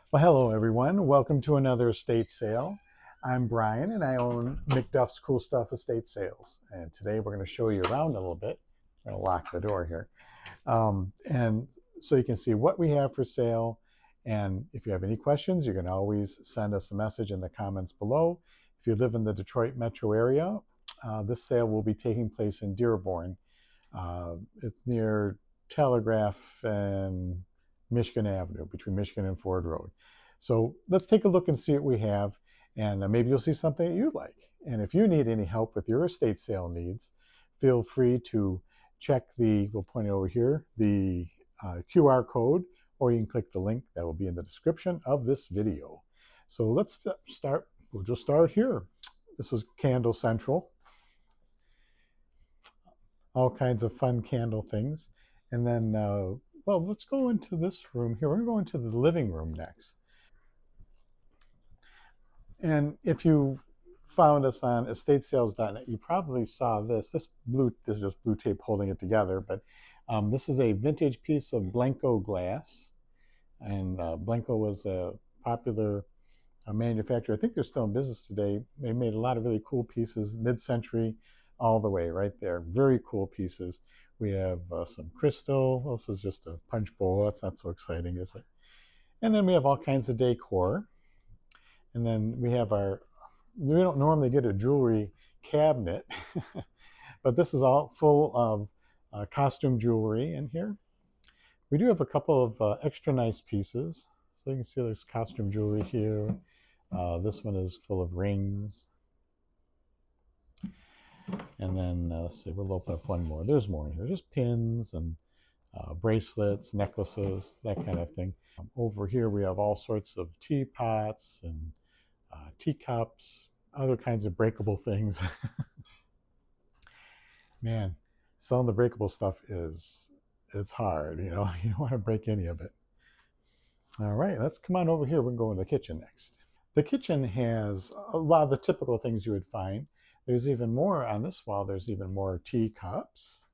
Well, hello everyone. Welcome to another estate sale. I'm Brian and I own McDuff's Cool Stuff Estate Sales. And today we're going to show you around a little bit. I'm going to lock the door here. And so you can see what we have for sale. And if you have any questions, you can always send us a message in the comments below. If you live in the Detroit metro area, this sale will be taking place in Dearborn. It's near Telegraph and Michigan Avenue, between Michigan and Ford Road. So let's take a look and see what we have, and maybe you'll see something that you like. And if you need any help with your estate sale needs, feel free to check we'll point it over here, the QR code, or you can click the link that will be in the description of this video. So let's start. We'll just start here. This is Candle Central. All kinds of fun candle things. And then, well, let's go into this room here. We're going to the living room next. And if you found us on estatesales.net, you probably saw this. This is just blue tape holding it together, but this is a vintage piece of Blanco glass. And Blanco was a popular manufacturer. I think they're still in business today. They made a lot of really cool pieces, mid-century all the way right there. Very cool pieces. We have some crystal. Well, this is just a punch bowl. That's not so exciting, is it? And then we have all kinds of decor. And then we have we don't normally get a jewelry cabinet, but this is all full of costume jewelry in here. We do have a couple of extra nice pieces. So you can see there's costume jewelry here. This one is full of rings. And then let's see, we'll open up one more. There's more in here, just pins and bracelets, necklaces, that kind of thing. Over here we have all sorts of teapots and teacups, other kinds of breakable things. Man, selling the breakable stuff it's hard, you know, you don't want to break any of it. All right, let's come on over here. We're going to the kitchen next. The kitchen has a lot of the typical things you would find. There's even more on this wall. There's even more teacups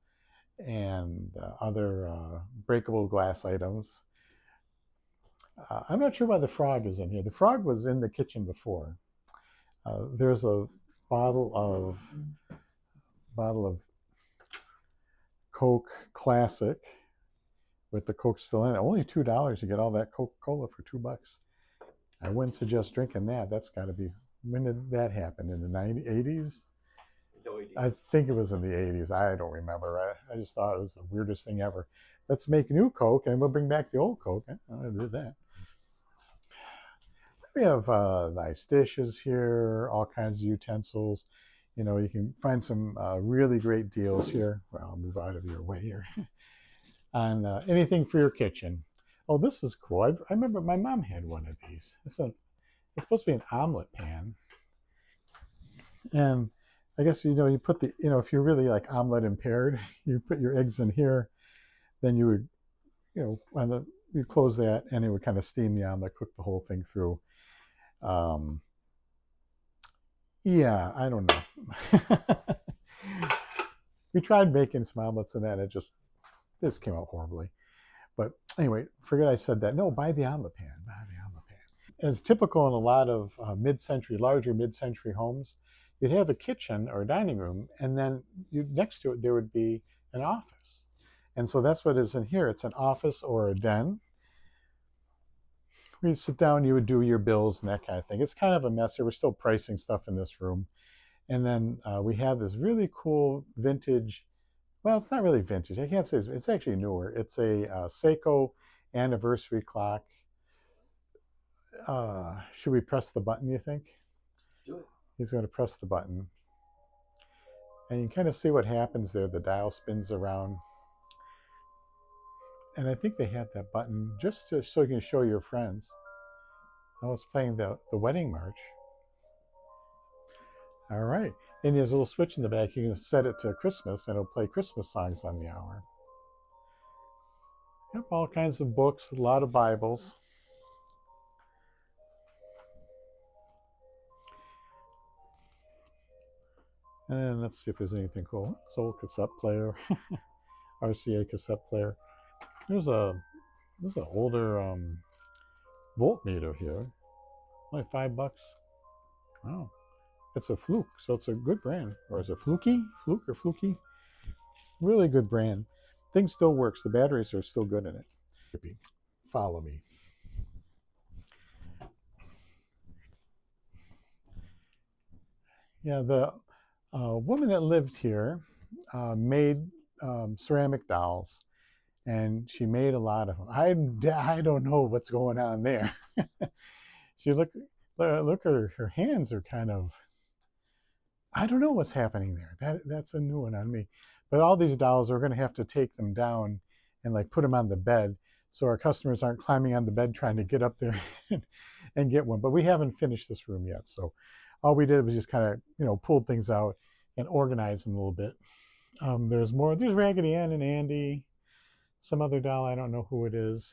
and other breakable glass items. I'm not sure why the frog is in here. The frog was in the kitchen before. There's a bottle of Coke Classic with the Coke still in it. Only $2. You get all that Coca-Cola for $2. I wouldn't suggest drinking that. That's got to be, when did that happen? In the 80s? I think it was in the 80s. I don't remember. I just thought it was the weirdest thing ever. Let's make new Coke and we'll bring back the old Coke. I did that. We have nice dishes here, all kinds of utensils. You know, you can find some really great deals here. Well, I'll move out of your way here. On anything for your kitchen. Oh, this is cool. I remember my mom had one of these. It's supposed to be an omelet pan. And I guess, you know, you put if you're really like omelet impaired, you put your eggs in here, then you would, you know, you close that and it would kind of steam the omelet, cook the whole thing through. Yeah, I don't know. We tried making some omelets and that, it just came out horribly. But anyway, forget I said that. No, buy the omelet pan. Buy the omelet pan. As typical in a lot of larger mid-century homes, you'd have a kitchen or a dining room, and then next to it there would be an office. And so that's what is in here. It's an office or a den. When you sit down, you would do your bills and that kind of thing. It's kind of a mess here. We're still pricing stuff in this room. And then we have this really cool vintage, well, it's not really vintage. I can't say it's actually newer. It's a Seiko anniversary clock. Should we press the button, you think? Let's do it. He's going to press the button. And you can kind of see what happens there. The dial spins around. And I think they had that button just so you can show your friends. Oh, it's playing the wedding march. All right. And there's a little switch in the back. You can set it to Christmas, and it'll play Christmas songs on the hour. Yep, all kinds of books, a lot of Bibles. And let's see if there's anything cool. It's an old cassette player, RCA cassette player. There's an older voltmeter here. Only $5. Oh, it's a Fluke, so it's a good brand. Or is it Fluky? Fluke or Fluky? Really good brand. Thing still works. The batteries are still good in it. Follow me. Yeah, the woman that lived here made ceramic dolls, and she made a lot of them. I don't know what's going on there. She look at her hands are kind of, I don't know what's happening there. That's a new one on me. But all these dolls, we're going to have to take them down and like put them on the bed, so our customers aren't climbing on the bed trying to get up there and get one. But we haven't finished this room yet, so all we did was just kind of pulled things out and organized them a little bit. There's more. There's Raggedy Ann and Andy. Some other doll. I don't know who it is.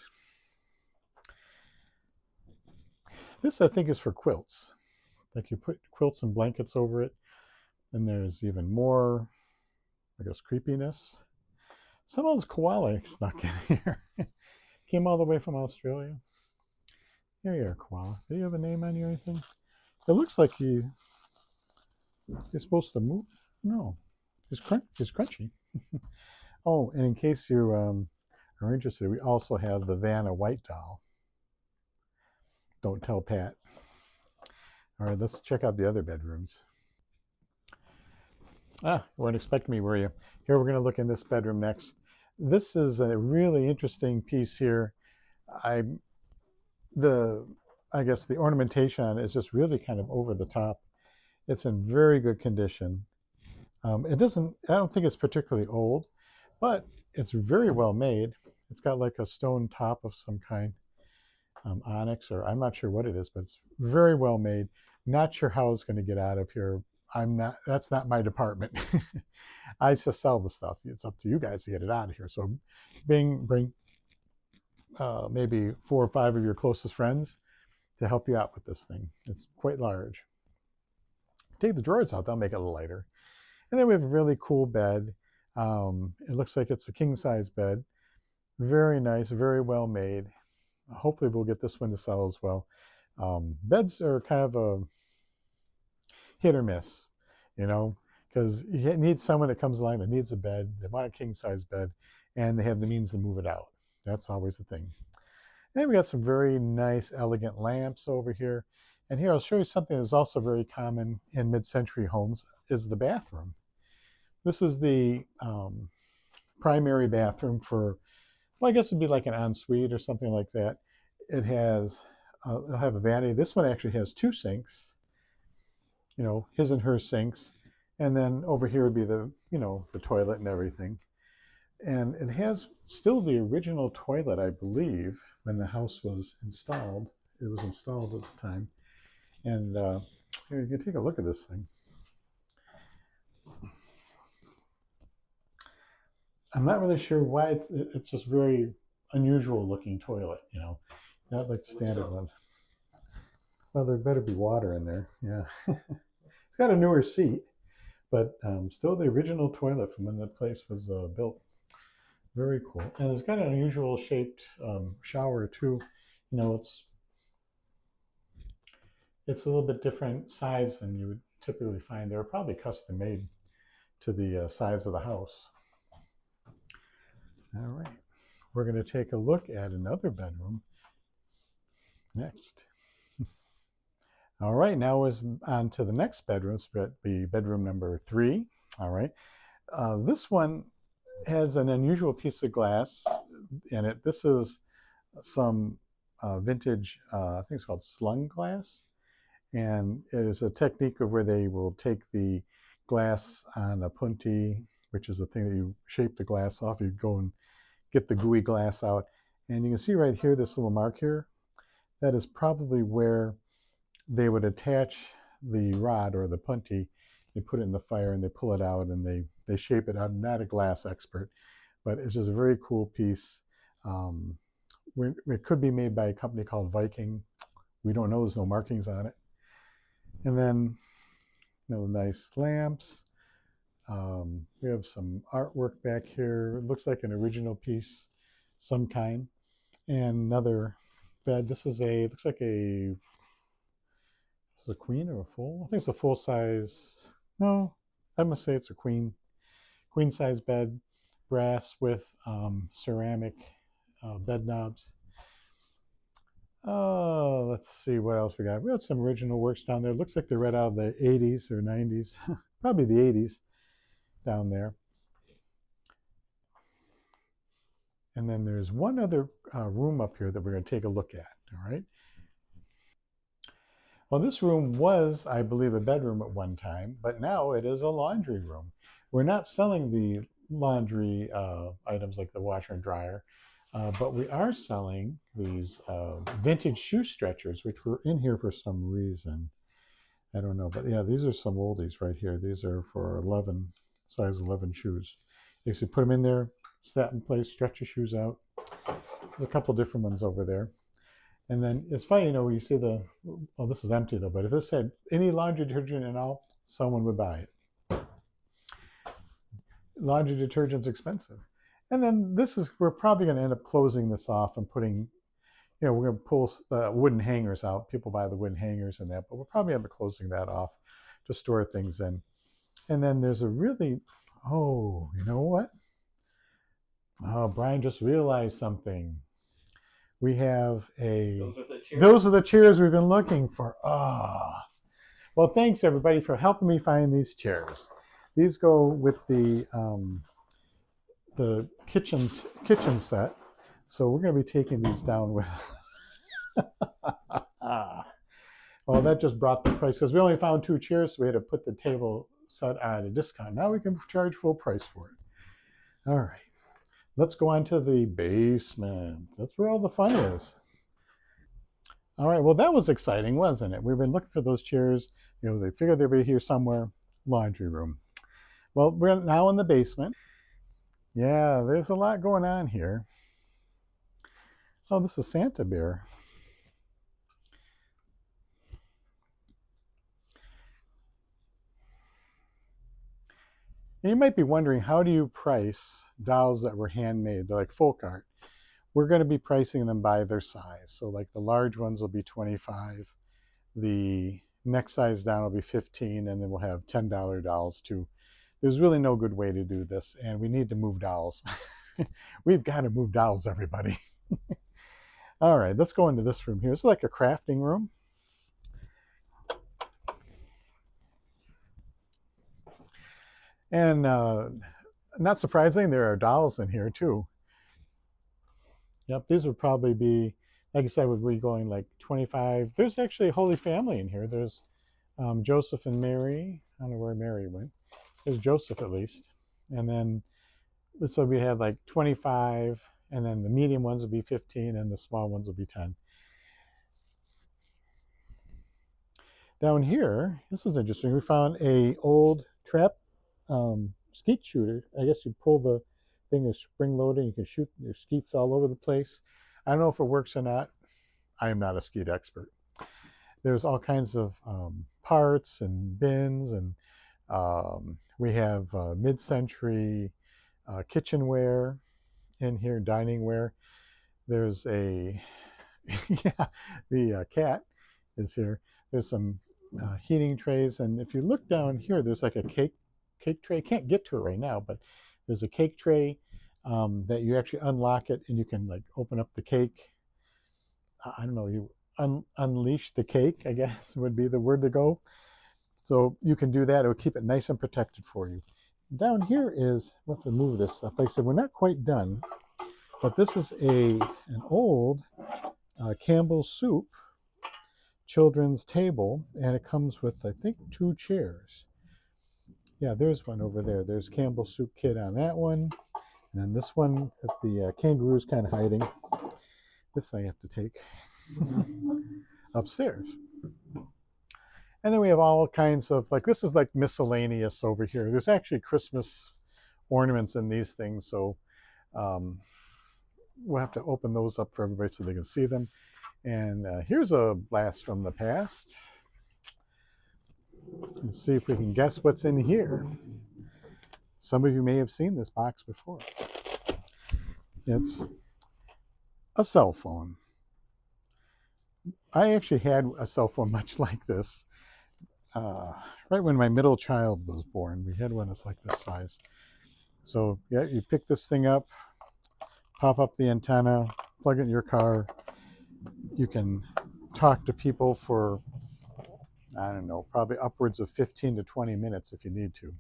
This I think is for quilts. Like you put quilts and blankets over it. And there's even more, I guess, creepiness. Some of those koala snuck in here. Came all the way from Australia. Here you are, koala. Do you have a name on you or anything? It looks like you're supposed to move. No, he's crunchy. Oh, and in case you are interested, we also have the Vanna White doll. Don't tell Pat. All right, let's check out the other bedrooms. Weren't expecting me, were you? Here we're going to look in this bedroom next. This is a really interesting piece here. I guess the ornamentation on it is just really kind of over the top. It's in very good condition. I don't think it's particularly old, but it's very well made. It's got like a stone top of some kind, onyx, or I'm not sure what it is, but it's very well made. Not sure how it's going to get out of here. That's not my department. I just sell the stuff. It's up to you guys to get it out of here. So bring maybe 4 or 5 of your closest friends to help you out with this thing. It's quite large. Take the drawers out, they'll make it a little lighter. And then we have a really cool bed. It looks like it's a king size bed. Very nice, very well made. Hopefully we'll get this one to sell as well. Beds are kind of a hit or miss, because you need someone that comes along that needs a bed, they want a king size bed, and they have the means to move it out. That's always the thing. And we got some very nice, elegant lamps over here. And here I'll show you something that's also very common in mid-century homes, is the bathroom. This is the primary bathroom for, well, I guess it'd be like an ensuite or something like that. It has, it'll have a vanity. This one actually has 2 sinks, his and her sinks. And then over here would be the, the toilet and everything. And it has still the original toilet, I believe, when the house was installed. It was installed at the time. And here, you can take a look at this thing. I'm not really sure why it's just very unusual looking toilet, not like the standard ones. Well, there better be water in there. Yeah. It's got a newer seat, but still the original toilet from when the place was built. Very cool. And it's got an unusual shaped shower too. It's a little bit different size than you would typically find. They're probably custom made to the size of the house. All right, we're going to take a look at another bedroom next. All right, now is on to the next bedroom. It's be bedroom number 3. All right, this one has an unusual piece of glass in it. This is some vintage, I think it's called slung glass. And it is a technique of where they will take the glass on a punty, which is the thing that you shape the glass off. You go and get the gooey glass out. And you can see right here, this little mark here, that is probably where they would attach the rod or the punty. They put it in the fire and they pull it out and they shape it out. I'm not a glass expert, but it's just a very cool piece. It could be made by a company called Viking. We don't know, there's no markings on it. And then, nice lamps. We have some artwork back here. It looks like an original piece, some kind. And another bed. This is a, looks like a, this is a queen or a full? I think it's a full size. No, I must say it's a queen size bed, brass with ceramic bed knobs. Oh, let's see what else we got. We got some original works down there. Looks like they're right out of the 80s or 90s, probably the 80s down there. And then there's one other room up here that we're going to take a look at. All right. Well, this room was, I believe, a bedroom at one time, but now it is a laundry room. We're not selling the laundry items like the washer and dryer, but we are selling these vintage shoe stretchers, which were in here for some reason. I don't know, but yeah, these are some oldies right here. These are for 11, size 11 shoes. You can put them in there, snap in place, stretch your shoes out. There's a couple different ones over there. And then it's funny, you know, you see the, well, this is empty though, but if it said any laundry detergent and all, someone would buy it. Laundry detergent's expensive. And then this is, we're probably going to end up closing this off and putting, you know, we're going to pull the wooden hangers out. People buy the wooden hangers and that, but we'll probably end up closing that off to store things in. And then there's a really, oh, you know what? Oh, Brian just realized something. We have a, those are the chairs we've been looking for. Ah. Well, thanks everybody for helping me find these chairs. These go with the kitchen set. So we're going to be taking these down with. Well, that just brought the price because we only found 2 chairs, so we had to put the table set at a discount. Now we can charge full price for it. All right, let's go on to the basement. That's where all the fun is. All right, well, that was exciting, wasn't it? We've been looking for those chairs. You know, they figured they'd be here somewhere. Laundry room. Well, we're now in the basement. Yeah, there's a lot going on here. Oh, this is Santa Bear. And you might be wondering, how do you price dolls that were handmade? They're like folk art. We're going to be pricing them by their size. So like the large ones will be 25. The next size down will be 15, and then we'll have $10 dolls too. There's really no good way to do this, and we need to move dolls. We've got to move dolls, everybody. All right, let's go into this room here. It's like a crafting room. And not surprising, there are dolls in here too. Yep, these would probably be, like I said, would be going like 25. There's actually a Holy Family in here. There's Joseph and Mary. I don't know where Mary went. There's Joseph at least. And then, so we had like 25, and then the medium ones would be 15, and the small ones would be 10. Down here, this is interesting. We found a old trap skeet shooter. I guess you pull the thing is spring loaded. You can shoot your skeets all over the place. I don't know if it works or not. I am not a skeet expert. There's all kinds of parts and bins, and we have mid-century kitchenware in here, diningware. There's a, yeah, the cat is here. There's some heating trays, and if you look down here, there's like a cake tray. I can't get to it right now, but there's a cake tray that you actually unlock it, and you can like open up the cake. I don't know, you unleash the cake, I guess would be the word to go. So you can do that. It will keep it nice and protected for you. Down here is, we'll have to move this stuff. Like I said, we're not quite done, but this is an old Campbell's Soup children's table, and it comes with, I think, 2 chairs. Yeah, there's one over there. There's Campbell's Soup Kid on that one. And then this one, the kangaroo's kind of hiding. This I have to take upstairs. And then we have all kinds of, like, this is like miscellaneous over here. There's actually Christmas ornaments in these things, so we'll have to open those up for everybody so they can see them. And here's a blast from the past. Let's see if we can guess what's in here. Some of you may have seen this box before. It's a cell phone. I actually had a cell phone much like this. Uh, right when my middle child was born, we had one that's like this size. So yeah, you pick this thing up, pop up the antenna, plug it in your car. You can talk to people for, I don't know, probably upwards of 15 to 20 minutes if you need to.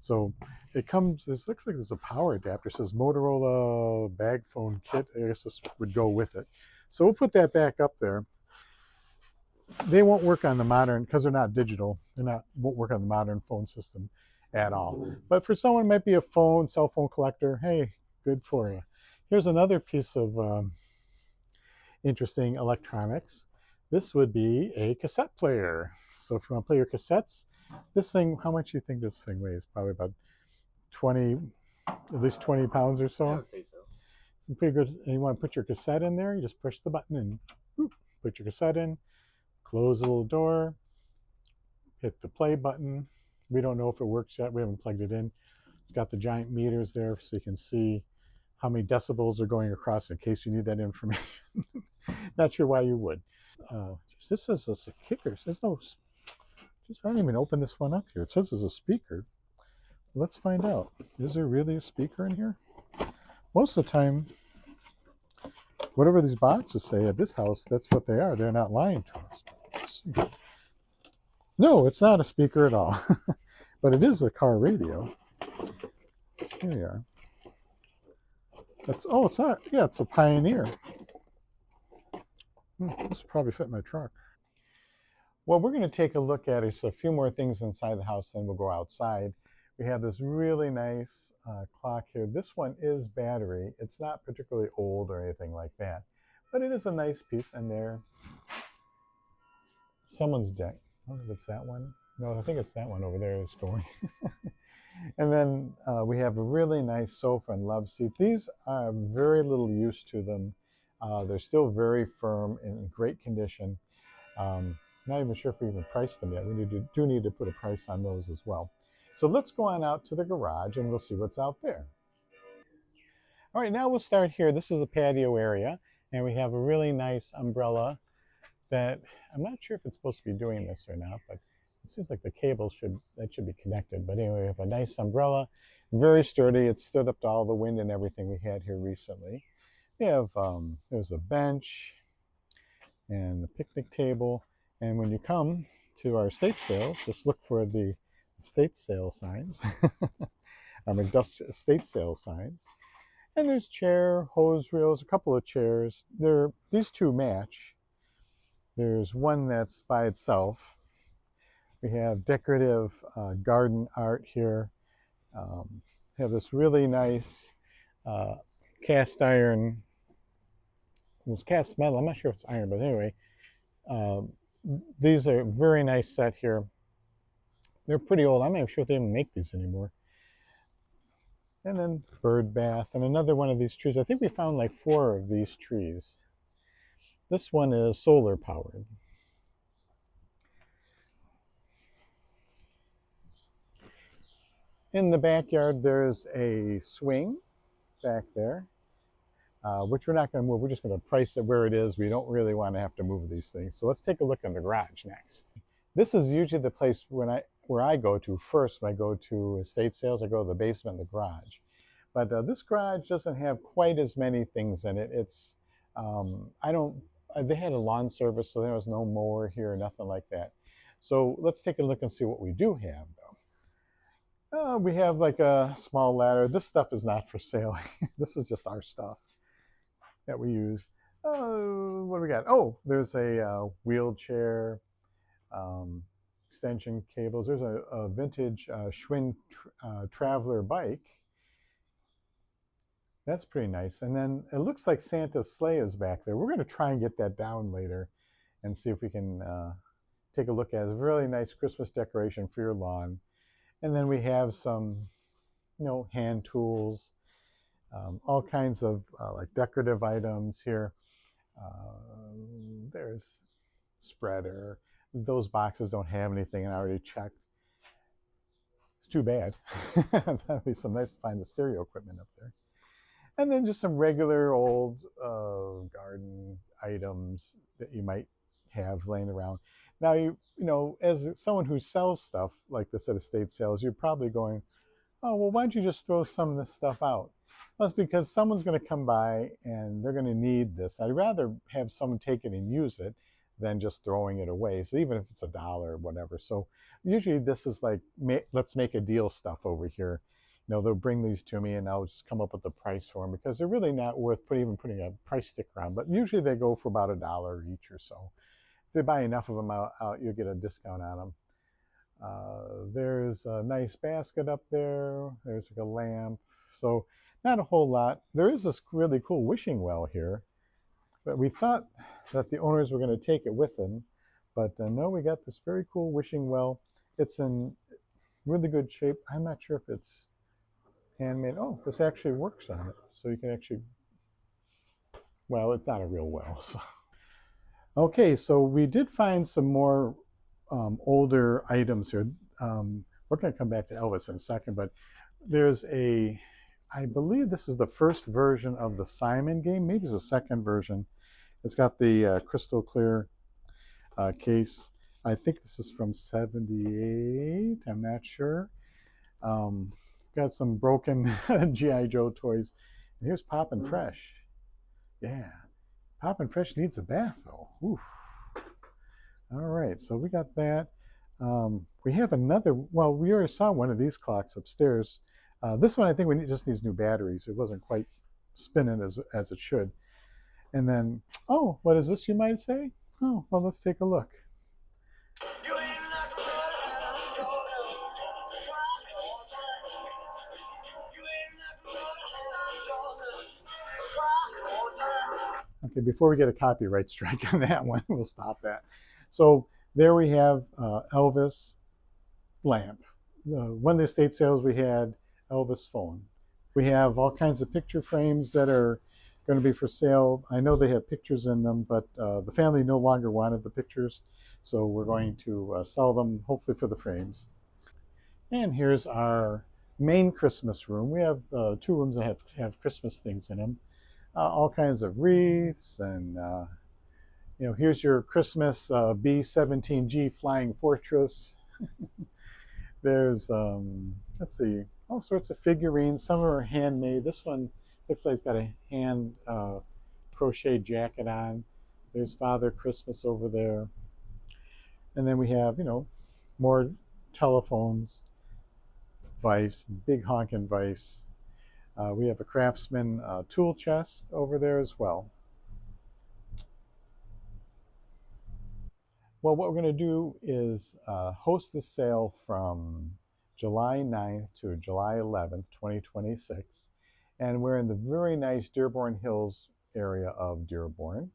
So it comes, this looks like there's a power adapter. It says Motorola bag phone kit. I guess this would go with it. So we'll put that back up there. They won't work on the modern, because they're not digital. Won't work on the modern phone system at all. But for someone who might be a cell phone collector, hey, good for you. Here's another piece of interesting electronics. This would be a cassette player. So if you want to play your cassettes, this thing, how much do you think this thing weighs? Probably about 20, at least 20 pounds or so. I would say so. It's pretty good. And you want to put your cassette in there, you just push the button and whoop, put your cassette in, close the little door, hit the play button. We don't know if it works yet. We haven't plugged it in. It's got the giant meters there so you can see how many decibels are going across in case you need that information. Not sure why you would. This is a kicker. There's no, I didn't even open this one up here. It says there's a speaker. Let's find out. Is there really a speaker in here? Most of the time, whatever these boxes say at this house, that's what they are. They're not lying to us. No, it's not a speaker at all. But it is a car radio. Here we are. It's not. Yeah, it's a Pioneer. This will probably fit in my truck. What we're going to take a look at is a few more things inside the house, then we'll go outside. We have this really nice clock here. This one is battery. It's not particularly old or anything like that, but it is a nice piece. And there, someone's deck. I don't know if it's that one. No, I think it's that one over there is going. And then we have a really nice sofa and love seat. These are very little use to them. They're still very firm and in great condition. Not even sure if we even priced them yet. We do need to put a price on those as well. So let's go on out to the garage and we'll see what's out there. All right, now we'll start here. This is the patio area, and we have a really nice umbrella that I'm not sure if it's supposed to be doing this or not, but it seems like the cable should be connected. But anyway, we have a nice umbrella, very sturdy. It stood up to all the wind and everything we had here recently. We have there's a bench and a picnic table. And when you come to our estate sales, just look for the estate sale signs, our McDuff's estate sale signs. And there's chair, hose reels, a couple of chairs. These two match. There's one that's by itself. We have decorative garden art here. We have this really nice cast iron. It was cast metal. I'm not sure if it's iron, but anyway, these are a very nice set here. They're pretty old. I'm not even sure if they even make these anymore. And then bird bath and another one of these trees. I think we found like 4 of these trees. This one is solar powered. In the backyard, there's a swing back there, which we're not going to move. We're just going to price it where it is. We don't really want to have to move these things. So let's take a look in the garage next. This is usually the place where I go to first when I go to estate sales. I go to the basement, the garage. But this garage doesn't have quite as many things in it. It's they had a lawn service, so there was no mower here, nothing like that. So let's take a look and see what we do have, though. We have like a small ladder. This stuff is not for sale. This is just our stuff that we use. What do we got? Oh, there's a wheelchair, extension cables. There's a vintage Schwinn Traveler bike. That's pretty nice. And then it looks like Santa's sleigh is back there. We're going to try and get that down later and see if we can take a look at it. It's a really nice Christmas decoration for your lawn. And then we have some, hand tools, all kinds of like decorative items here. There's spreader. Those boxes don't have anything, and I already checked. It's too bad. That'd be some nice to find the stereo equipment up there. And then just some regular old garden items that you might have laying around. Now, you know, as someone who sells stuff like this at estate sales, you're probably going, oh, well, why don't you just throw some of this stuff out? Well, it's because someone's going to come by and they're going to need this. I'd rather have someone take it and use it than just throwing it away. So even if it's $1 or whatever. So usually this is like, let's make a deal stuff over here. You know, they'll bring these to me and I'll just come up with the price for them because they're really not worth even putting a price sticker on. But usually they go for about $1 each or so. If they buy enough of them out you'll get a discount on them. There's a nice basket up there. There's like a lamp. So not a whole lot. There is this really cool wishing well here, but we thought that the owners were going to take it with them. But no, we got this very cool wishing well. It's in really good shape. I'm not sure if it's handmade. Oh, this actually works on it. So you can actually, well, it's not a real well. So. Okay, so we did find some more older items here. We're going to come back to Elvis in a second, but there's I believe this is the first version of the Simon game. Maybe it's the second version. It's got the crystal clear case. I think this is from '78. I'm not sure. Got some broken G.I. Joe toys. And here's Poppin' Fresh. Yeah, Poppin' Fresh needs a bath though. Oof. All right, so we got that. We have another, well, we already saw one of these clocks upstairs. This one, I think just needs new batteries. It wasn't quite spinning as it should. And then, oh, what is this, you might say? Oh, well, let's take a look. Okay, before we get a copyright strike on that one, we'll stop that. So there we have Elvis lamp. One of the estate sales we had Elvis phone. We have all kinds of picture frames that are going to be for sale. I know they have pictures in them, but the family no longer wanted the pictures, so we're going to sell them, hopefully for the frames. And here's our main Christmas room. We have 2 rooms that have Christmas things in them, all kinds of wreaths, and you know, here's your Christmas B-17G Flying Fortress. There's, let's see, all sorts of figurines. Some are handmade. This one looks like it's got a hand crochet jacket on. There's Father Christmas over there. And then we have, you know, more telephones, vise, big honkin' vise. We have a Craftsman tool chest over there as well. Well, what we're going to do is host the sale from July 9th to July 11th, 2026. And we're in the very nice Dearborn Hills area of Dearborn.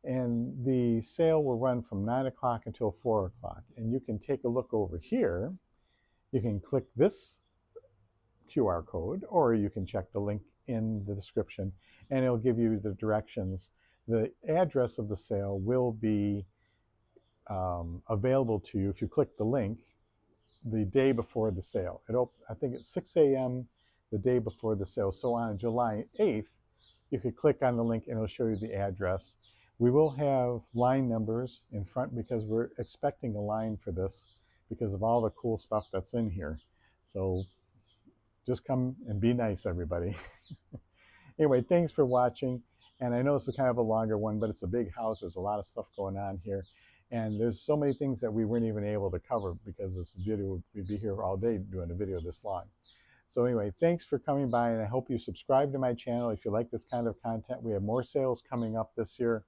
And the sale will run from 9 o'clock until 4 o'clock. And you can take a look over here. You can click this QR code, or you can check the link in the description, and it'll give you the directions. The address of the sale will be available to you if you click the link the day before the sale. I think it's 6 a.m. the day before the sale. So on July 8th, you could click on the link and it'll show you the address. We will have line numbers in front because we're expecting a line for this because of all the cool stuff that's in here. So just come and be nice, everybody. Anyway, thanks for watching. And I know this is kind of a longer one, but it's a big house. There's a lot of stuff going on here. And there's so many things that we weren't even able to cover because this video, we'd be here all day doing a video this long. So anyway, thanks for coming by, and I hope you subscribe to my channel if you like this kind of content. We have more sales coming up this year,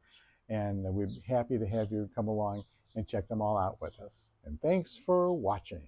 and we'd be happy to have you come along and check them all out with us. And thanks for watching.